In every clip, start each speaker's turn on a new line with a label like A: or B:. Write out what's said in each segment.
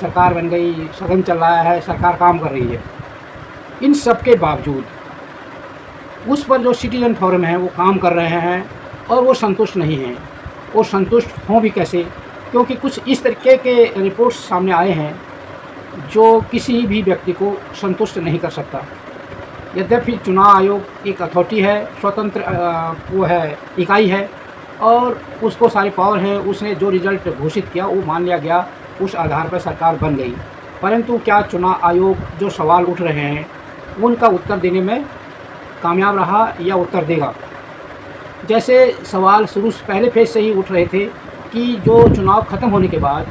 A: सरकार बन गई, सदन चल रहा है, सरकार काम कर रही है। इन सब के बावजूद उस पर जो सिटीज़न फोरम है वो काम कर रहे हैं और वो संतुष्ट नहीं हैं। वो संतुष्ट हों भी कैसे? क्योंकि कुछ इस तरीके के रिपोर्ट्स सामने आए हैं जो किसी भी व्यक्ति को संतुष्ट नहीं कर सकता। यद्यपि चुनाव आयोग एक अथॉरिटी है, स्वतंत्र वो है, इकाई है और उसको सारी पावर है। उसने जो रिज़ल्ट घोषित किया वो मान लिया गया, उस आधार पर सरकार बन गई। परंतु क्या चुनाव आयोग जो सवाल उठ रहे हैं उनका उत्तर देने में कामयाब रहा या उत्तर देगा? जैसे सवाल शुरू से पहले फेज़ से ही उठ रहे थे कि जो चुनाव ख़त्म होने के बाद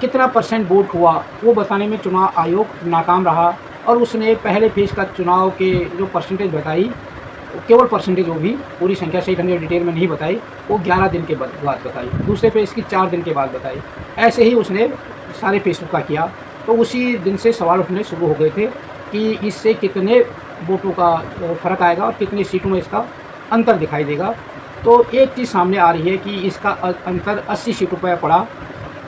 A: कितना % वोट हुआ, वो बताने में चुनाव आयोग नाकाम रहा और उसने पहले फेज़ का चुनाव के जो परसेंटेज बताई, केवल परसेंटेज, वो भी पूरी संख्या सही ढंग से डिटेल में नहीं बताई, वो 11 दिन के बाद बताई। दूसरे फेज़ की 4 दिन के बाद बताई। ऐसे ही उसने सारे फेज़ का किया। तो उसी दिन से सवाल उठने शुरू हो गए थे कि इससे कितने वोटों का फ़र्क आएगा और कितनी सीटों में इसका अंतर दिखाई देगा। तो एक चीज़ सामने आ रही है कि इसका अंतर 80 सीटों पर पड़ा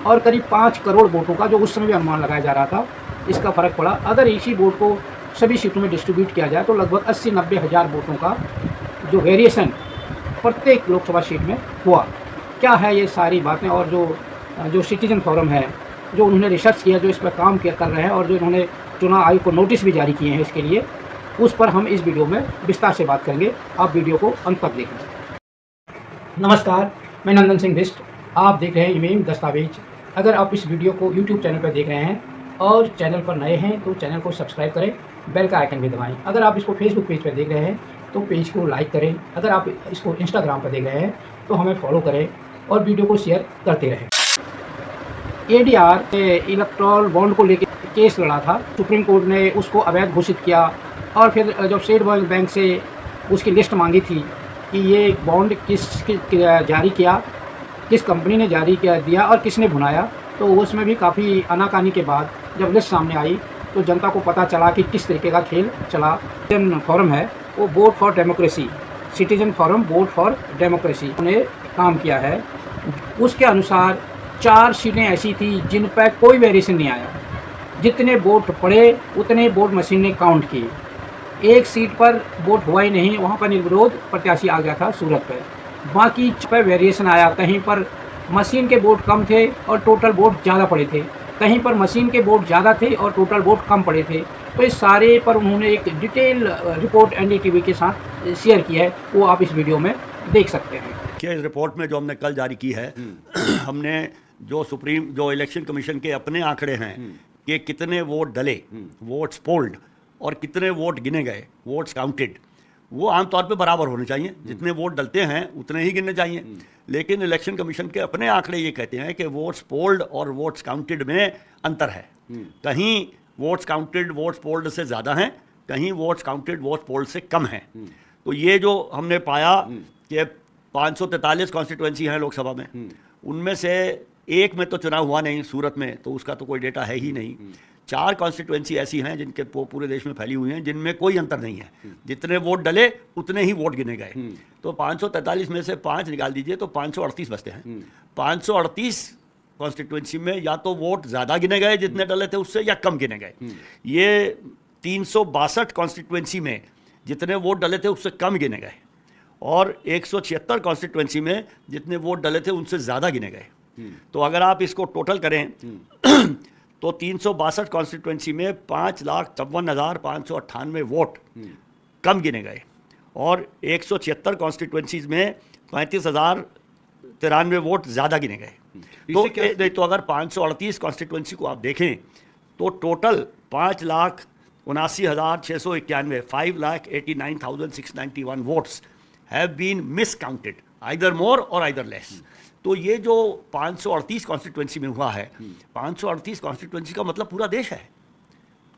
A: और करीब 5 करोड़ वोटों का, जो उस समय भी अनुमान लगाया जा रहा था, इसका फ़र्क पड़ा। अगर इसी वोट को सभी सीटों में डिस्ट्रीब्यूट किया जाए तो लगभग 80-90 हज़ार वोटों का जो वेरिएशन प्रत्येक लोकसभा सीट में हुआ। क्या है ये सारी बातें? और जो सिटीज़न फोरम है, जो उन्होंने रिसर्च किया, जो इस पर काम किया कर रहे हैं और जो उन्होंने चुनाव आयोग को नोटिस भी जारी किए हैं इसके लिए, उस पर हम इस वीडियो में विस्तार से बात करेंगे। आप वीडियो को अंत तक देखें। नमस्कार, मैं नंदन सिंह बिष्ट। आप देख रहे हैं इमेम दस्तावेज। अगर आप इस वीडियो को यूट्यूब चैनल पर देख रहे हैं और चैनल पर नए हैं तो चैनल को सब्सक्राइब करें, बेल का आइकन भी दबाएं। अगर आप इसको फेसबुक पेज पर देख रहे हैं तो पेज को लाइक करें। अगर आप इसको इंस्टाग्राम पर देख रहे हैं तो हमें फॉलो करें और वीडियो को शेयर करते रहें। एडीआर इलेक्टोरल बॉन्ड को लेकर केस लड़ा था, सुप्रीम कोर्ट ने उसको अवैध घोषित किया और फिर जब स्टेट बैंक से उसकी लिस्ट मांगी थी कि ये बॉन्ड जारी किया, किस कंपनी ने जारी दिया और किसने भुनाया, तो उसमें भी काफ़ी आनाकानी के बाद जब लिस्ट सामने आई तो जनता को पता चला कि किस तरीके का खेल चला। सिटीजन फोरम है वो vote for democracy, citizen forum vote for democracy ने काम किया है। उसके अनुसार 4 सीटें ऐसी थी जिन पर कोई वेरिएशन नहीं आया। जितने वोट पड़े उतने वोट मशीन ने काउंट किए। एक सीट पर वोट हुआ ही नहीं, वहाँ पर निर्विरोध प्रत्याशी आ गया था सूरत पर। बाकी पर वेरिएशन आया, कहीं पर मशीन के वोट कम थे और टोटल वोट ज़्यादा पड़े थे, कहीं पर मशीन के वोट ज़्यादा थे और टोटल वोट कम पड़े थे। तो इस सारे पर उन्होंने एक डिटेल रिपोर्ट एनडीटीवी के साथ शेयर की है, वो आप इस वीडियो में देख सकते हैं।
B: इस रिपोर्ट में जो हमने कल जारी की है, हमने जो इलेक्शन कमीशन के अपने आंकड़े हैं कि कितने वोट डले, वोट्स पोल्ड, और कितने वोट गिने गए, वोट्स काउंटेड, वो आमतौर पे बराबर होने चाहिए। जितने वोट डलते हैं उतने ही गिनने चाहिए। लेकिन इलेक्शन कमीशन के अपने आंकड़े ये कहते हैं कि वोट्स पोल्ड और वोट्स काउंटेड में अंतर है। कहीं वोट्स काउंटेड वोट्स पोल्ड से ज़्यादा हैं, कहीं वोट्स काउंटेड वोट्स पोल्ड से कम हैं। तो ये जो हमने पाया कि 543 कॉन्स्टिट्यूएंसी हैं लोकसभा में, उनमें से एक में तो चुनाव हुआ नहीं, सूरत में, तो उसका तो कोई डेटा है ही नहीं। 4 कॉन्स्टिट्यूएंसी ऐसी हैं जिनके पूरे देश में फैली हुई हैं, जिनमें कोई अंतर नहीं है। जितने वोट डले उतने ही वोट गिने गए। तो 543 में से 5 निकाल दीजिए तो 538 बचते हैं। 538 कॉन्स्टिट्यूएंसी में या तो वोट ज़्यादा गिने गए जितने डले थे उससे, या कम गिने गए। ये 362 कॉन्स्टिट्यूएंसी में जितने वोट डले थे उससे कम गिने गए और 176 कॉन्स्टिट्यूएंसी में जितने वोट डले थे उनसे ज़्यादा गिने गए। तो अगर आप इसको टोटल करें तो 362 कॉन्स्टिट्यूएंसी में 5,53,598 वोट कम गिने गए और 176 कॉन्स्टिट्यूएंसीज में 35,093 वोट ज़्यादा गिने गए। तो अगर 538 कॉन्स्टिट्यूएंसी को आप देखें तो total 5,79,691 5,89,691 votes have been miscounted, either more or either less. तो ये जो 538 कॉन्स्टिट्यूएंसी में हुआ है, 538 कॉन्स्टिट्यूएंसी का मतलब पूरा देश है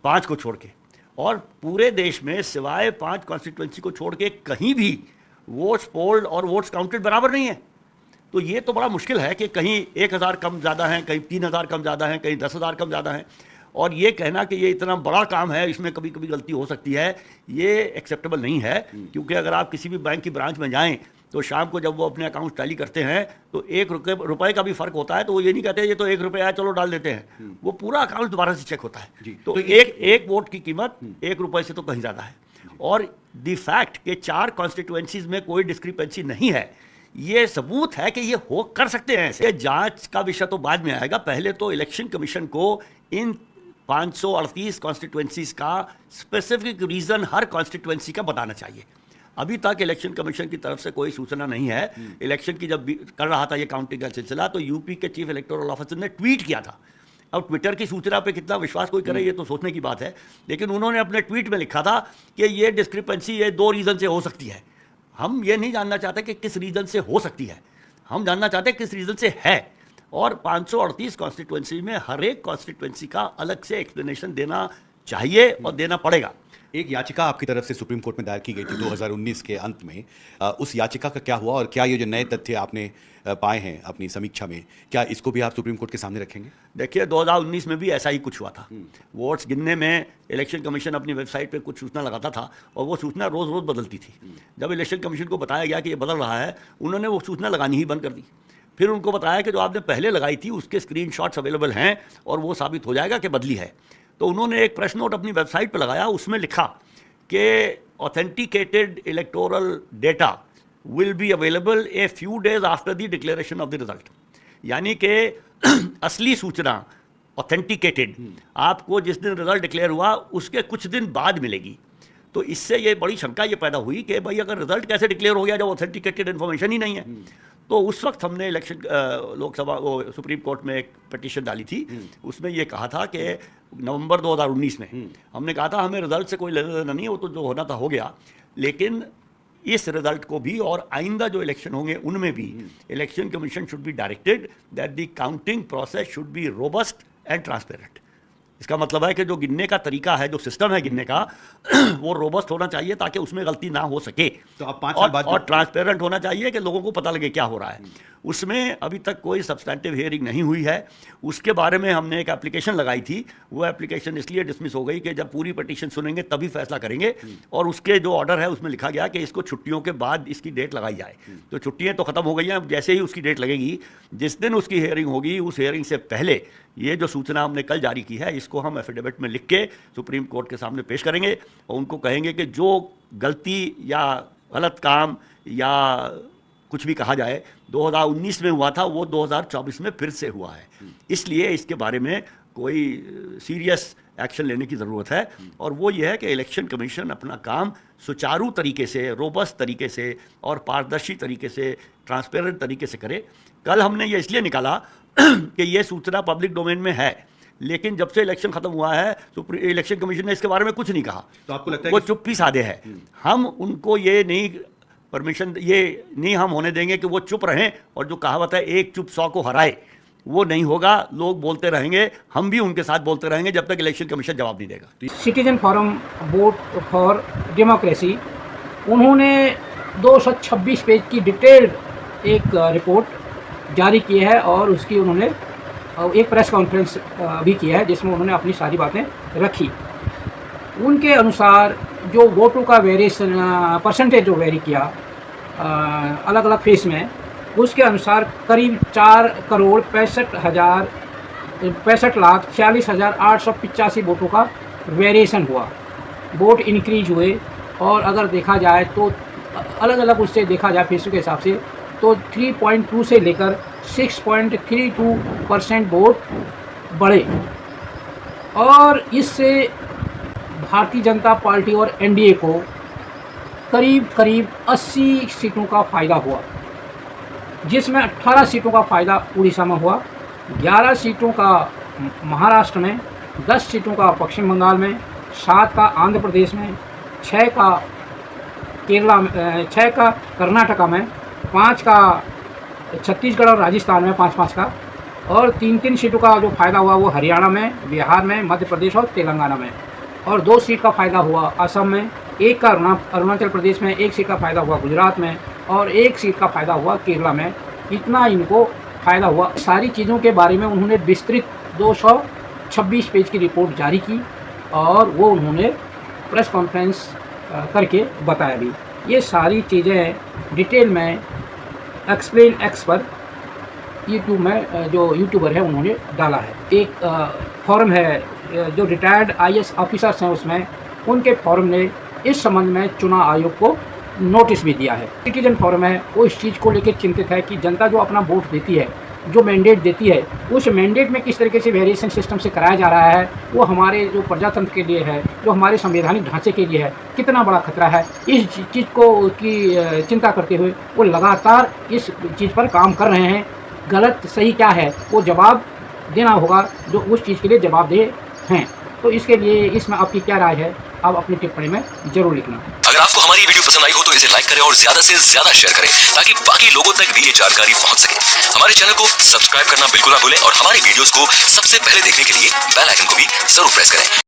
B: 5 को छोड़ के, और पूरे देश में सिवाय 5 कॉन्स्टिट्यूएंसी को छोड़ के कहीं भी वोट्स पोल्ड और वोट्स काउंटेड बराबर नहीं है। तो ये तो बड़ा मुश्किल है कि कहीं 1,000 कम ज़्यादा हैं, कहीं 3,000 कम ज़्यादा हैं, कहीं 10,000 कम ज़्यादा हैं, और ये कहना कि ये इतना बड़ा काम है, इसमें कभी कभी गलती हो सकती है, ये एक्सेप्टेबल नहीं है। क्योंकि अगर आप किसी भी बैंक की ब्रांच में जाएं तो शाम को जब वो अपने अकाउंट टैली करते हैं तो ₹1 का भी फर्क होता है, तो वो ये नहीं कहते ये तो ₹1 है चलो डाल देते हैं, वो पूरा अकाउंट दोबारा से चेक होता है। तो एक वोट की कीमत ₹1 से तो कहीं ज़्यादा है। और द फैक्ट कि 4 कॉन्स्टिट्यूएंसीज में कोई डिस्क्रिपेंसी नहीं है, ये सबूत है कि ये हो कर सकते हैं ऐसे। जांच का विषय तो बाद में आएगा, पहले तो इलेक्शन कमीशन को इन 538 कॉन्स्टिट्यूएंसीज का स्पेसिफिक रीजन हर कॉन्स्टिट्यूएंसी का बताना चाहिए। अभी तक इलेक्शन कमीशन की तरफ से कोई सूचना नहीं है। इलेक्शन की जब कर रहा था ये काउंटिंग का सिलसिला, तो यूपी के चीफ इलेक्टोरल ऑफिसर ने ट्वीट किया था। अब ट्विटर की सूचना पे कितना विश्वास कोई करे ये तो सोचने की बात है, लेकिन उन्होंने अपने ट्वीट में लिखा था कि ये डिस्क्रिपेंसी ये 2 रीज़न से हो सकती है। हम ये नहीं जानना चाहते कि किस रीज़न से हो सकती है, हम जानना चाहते हैं किस रीज़न से है। और 538 कॉन्स्टिट्यूएंसी में हर एक कॉन्स्टिट्यूएंसी का अलग से एक्सप्लेनेशन देना चाहिए और देना पड़ेगा।
C: एक याचिका आपकी तरफ से सुप्रीम कोर्ट में दायर की गई थी 2019 के अंत में, उस याचिका का क्या हुआ और क्या ये जो नए तथ्य आपने पाए हैं अपनी समीक्षा में, क्या इसको भी आप सुप्रीम कोर्ट के सामने रखेंगे?
B: देखिए 2019 में भी ऐसा ही कुछ हुआ था। वोट्स गिनने में इलेक्शन कमीशन अपनी वेबसाइट पे कुछ सूचना लगाता था और वो सूचना रोज़ रोज़ बदलती थी। जब इलेक्शन कमीशन को बताया गया कि ये बदल रहा है, उन्होंने वो सूचना लगानी ही बंद कर दी। फिर उनको बताया कि जो आपने पहले लगाई थी उसके स्क्रीनशॉट्स अवेलेबल हैं और वो साबित हो जाएगा कि बदली है। तो उन्होंने एक प्रेस नोट अपनी वेबसाइट पर लगाया, उसमें लिखा कि authenticated electoral data will be available a few days after the declaration of the result. यानी कि असली सूचना ऑथेंटिकेटेड आपको जिस दिन रिजल्ट डिक्लेयर हुआ उसके कुछ दिन बाद मिलेगी। तो इससे ये बड़ी शंका ये पैदा हुई कि भाई अगर रिजल्ट कैसे डिक्लेयर हो गया जब ऑथेंटिकेटेड इन्फॉर्मेशन ही नहीं है। तो उस वक्त हमने इलेक्शन लोकसभा वो सुप्रीम कोर्ट में एक पिटीशन डाली थी, उसमें ये कहा था कि नवंबर 2019 में हमने कहा था हमें रिजल्ट से कोई लेना देना नहीं है, वो तो जो होना था हो गया, लेकिन इस रिजल्ट को भी और आइंदा जो इलेक्शन होंगे उनमें भी election commission should be directed that the counting process should be robust and transparent. इसका मतलब है कि जो गिनने का तरीका है, जो सिस्टम है गिनने का, वो रोबस्ट होना चाहिए ताकि उसमें गलती ना हो सके।
C: तो अब 5 साल बाद
B: और ट्रांसपेरेंट होना चाहिए कि लोगों को पता लगे क्या हो रहा है। उसमें अभी तक कोई सब्सटैंटिव हियरिंग नहीं हुई है। उसके बारे में हमने एक एप्लीकेशन लगाई थी, वो एप्लीकेशन इसलिए डिसमिस हो गई कि जब पूरी पिटीशन सुनेंगे तभी फैसला करेंगे। और उसके जो ऑर्डर है उसमें लिखा गया कि इसको छुट्टियों के बाद इसकी डेट लगाई जाए। तो छुट्टियाँ तो ख़त्म हो गई हैं, जैसे ही उसकी डेट लगेगी, जिस दिन उसकी हियरिंग होगी उस हियरिंग से पहले ये जो सूचना हमने कल जारी की है इसको हम एफिडेविट में लिख के सुप्रीम कोर्ट के सामने पेश करेंगे और उनको कहेंगे कि जो गलती या गलत काम या कुछ भी कहा जाए 2019 में हुआ था वो 2024 में फिर से हुआ है। इसलिए इसके बारे में कोई सीरियस एक्शन लेने की ज़रूरत है। और वो ये है कि इलेक्शन कमीशन अपना काम सुचारू तरीके से, रोबस्ट तरीके से और पारदर्शी तरीके से, ट्रांसपेरेंट तरीके से करे। कल हमने ये इसलिए निकाला कि ये सूचना पब्लिक डोमेन में है, लेकिन जब से इलेक्शन खत्म हुआ है तो इलेक्शन कमीशन ने इसके बारे में कुछ नहीं कहा।
C: तो आपको लगता है
B: वो चुप्पी साधे है। हम उनको ये नहीं परमिशन, ये नहीं हम होने देंगे कि वो चुप रहें, और जो कहावत है एक चुप 100 को हराए, वो नहीं होगा। लोग बोलते रहेंगे, हम भी उनके साथ बोलते रहेंगे जब तक इलेक्शन कमीशन जवाब नहीं देगा।
A: Citizen forum vote for democracy, उन्होंने 226 पेज की डिटेल्ड एक रिपोर्ट जारी की है और उसकी उन्होंने एक प्रेस कॉन्फ्रेंस भी किया है जिसमें उन्होंने अपनी सारी बातें रखी। उनके अनुसार जो वोटों का वेरिएशन परसेंटेज जो वेरी किया अलग अलग फेस में, उसके अनुसार करीब 4,65,40,885 वोटों का वेरिएशन हुआ। वोट इंक्रीज हुए और अगर देखा जाए तो अलग अलग उससे देखा जाए फेसों के हिसाब से तो 3.2 से लेकर 6.32% वोट बढ़े। और इससे भारतीय जनता पार्टी और एनडीए को करीब करीब 80 सीटों का फ़ायदा हुआ, जिसमें 18 सीटों का फ़ायदा उड़ीसा में हुआ, 11 सीटों का महाराष्ट्र में, 10 सीटों का पश्चिम बंगाल में, 7 का आंध्र प्रदेश में, 6 का केरला में, 6 का कर्नाटका में, 5 का छत्तीसगढ़ और राजस्थान में, 5-5 का, और 3-3 सीटों का जो फ़ायदा हुआ वो हरियाणा में, बिहार में, मध्य प्रदेश और तेलंगाना में, और 2 सीट का फ़ायदा हुआ असम में, 1 का अरुणाचल प्रदेश में, 1 सीट का फ़ायदा हुआ गुजरात में और 1 सीट का फ़ायदा हुआ केरला में। इतना इनको फ़ायदा हुआ। सारी चीज़ों के बारे में उन्होंने विस्तृत 226 पेज की रिपोर्ट जारी की और वो उन्होंने प्रेस कॉन्फ्रेंस करके बताया भी। ये सारी चीज़ें डिटेल में एक्सप्लेन एक्स पर यूट्यूब में जो यूट्यूबर है उन्होंने डाला है। एक फोरम है जो रिटायर्ड आईएएस ऑफिसर्स हैं उसमें, उनके फोरम ने इस संबंध में चुनाव आयोग को नोटिस भी दिया है। सिटीजन फोरम है वो इस चीज़ को लेकर चिंतित है कि जनता जो अपना वोट देती है, जो मैंडेट देती है, उस मैंडेट में किस तरीके से वेरिएशन सिस्टम से कराया जा रहा है, वो हमारे जो प्रजातंत्र के लिए है, जो हमारे संवैधानिक ढांचे के लिए है, कितना बड़ा खतरा है। इस चीज़ को की चिंता करते हुए वो लगातार इस चीज़ पर काम कर रहे हैं। गलत सही क्या है वो जवाब देना होगा, जो उस चीज़ के लिए जवाबदेह हैं। तो इसके लिए इसमें आपकी क्या राय है, आप अपनी टिप्पणी में ज़रूर लिखना।
D: अगर आपको हमारी वीडियो पसंद आई हो तो इसे लाइक करें और ज्यादा से ज्यादा शेयर करें ताकि बाकी लोगों तक भी ये जानकारी पहुंच सके। हमारे चैनल को सब्सक्राइब करना बिल्कुल ना भूलें और हमारी वीडियोस को सबसे पहले देखने के लिए बेल आइकन को भी जरूर प्रेस करें।